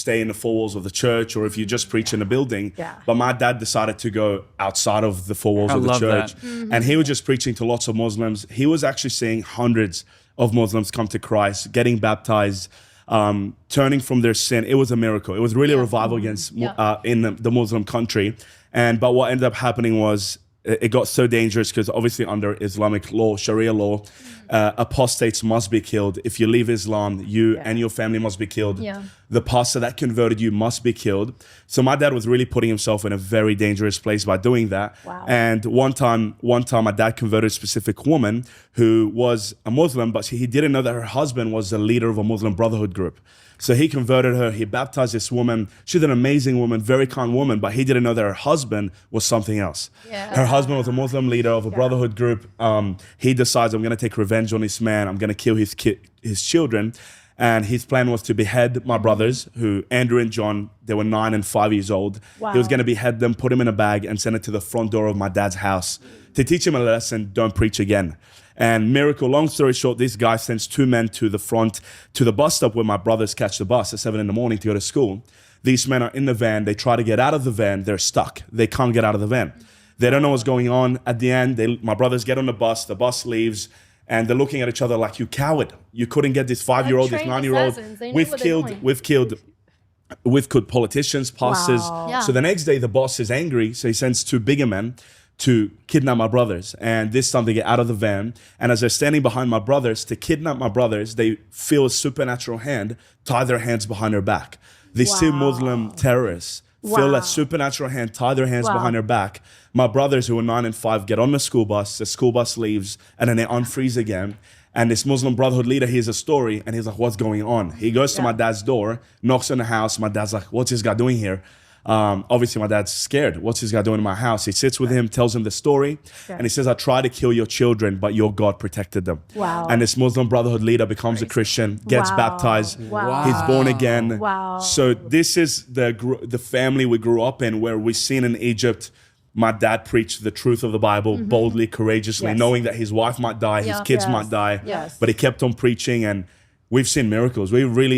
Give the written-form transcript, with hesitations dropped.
stay in the four walls of the church or if you just preach in a building. Yeah. But my dad decided to go outside of the four walls I of the love church. that. And he was just preaching to lots of Muslims. He was actually seeing hundreds of Muslims come to Christ, getting baptized, turning from their sin. It was a miracle. It was really a revival against in the Muslim country. But what ended up happening was it got so dangerous because obviously under Islamic law, Sharia law, apostates must be killed. If you leave Islam, you and your family must be killed. Yeah. The pastor that converted you must be killed. So my dad was really putting himself in a very dangerous place by doing that. Wow. And one time my dad converted a specific woman who was a Muslim, but he didn't know that her husband was the leader of a Muslim Brotherhood group. So he converted her, he baptized this woman. She's an amazing woman, very kind woman, but he didn't know that her husband was something else. Yeah. Her husband was a Muslim leader of a Brotherhood group. He decides, I'm gonna take revenge on this man. I'm gonna kill his children. And his plan was to behead my brothers, who Andrew and John, they were 9 and 5 years old. Wow. He was gonna behead them, put them in a bag and send it to the front door of my dad's house to teach him a lesson, don't preach again. And miracle, long story short, this guy sends 2 men to the front, to the bus stop where my brothers catch the bus at 7 in the morning to go to school. These men are in the van. They try to get out of the van. They're stuck. They can't get out of the van. They don't know what's going on. At the end, my brothers get on the bus leaves, and they're looking at each other like, you coward. You couldn't get this 5-year-old, this 9-year-old. We've killed politicians, pastors. Wow. Yeah. So the next day, the boss is angry. So he sends 2 bigger men to kidnap my brothers. And this time they get out of the van. And as they're standing behind my brothers to kidnap my brothers, they feel a supernatural hand tie their hands behind their back. These 2 Muslim terrorists feel a supernatural hand tie their hands behind their back. My brothers, who were 9 and 5, get on the school bus leaves, and then they unfreeze again. And this Muslim Brotherhood leader hears a story, and he's like, what's going on? He goes to my dad's door, knocks on the house. My dad's like, what's this guy doing here? Obviously, my dad's scared. What's this guy doing in my house? He sits with him, tells him the story, and he says, I tried to kill your children, but your God protected them. Wow. And this Muslim Brotherhood leader becomes a Christian, gets baptized, he's born again. Wow. So this is the family we grew up in, where we've seen in Egypt, my dad preached the truth of the Bible boldly, courageously, knowing that his wife might die, his kids might die, but he kept on preaching, and we've seen miracles. We really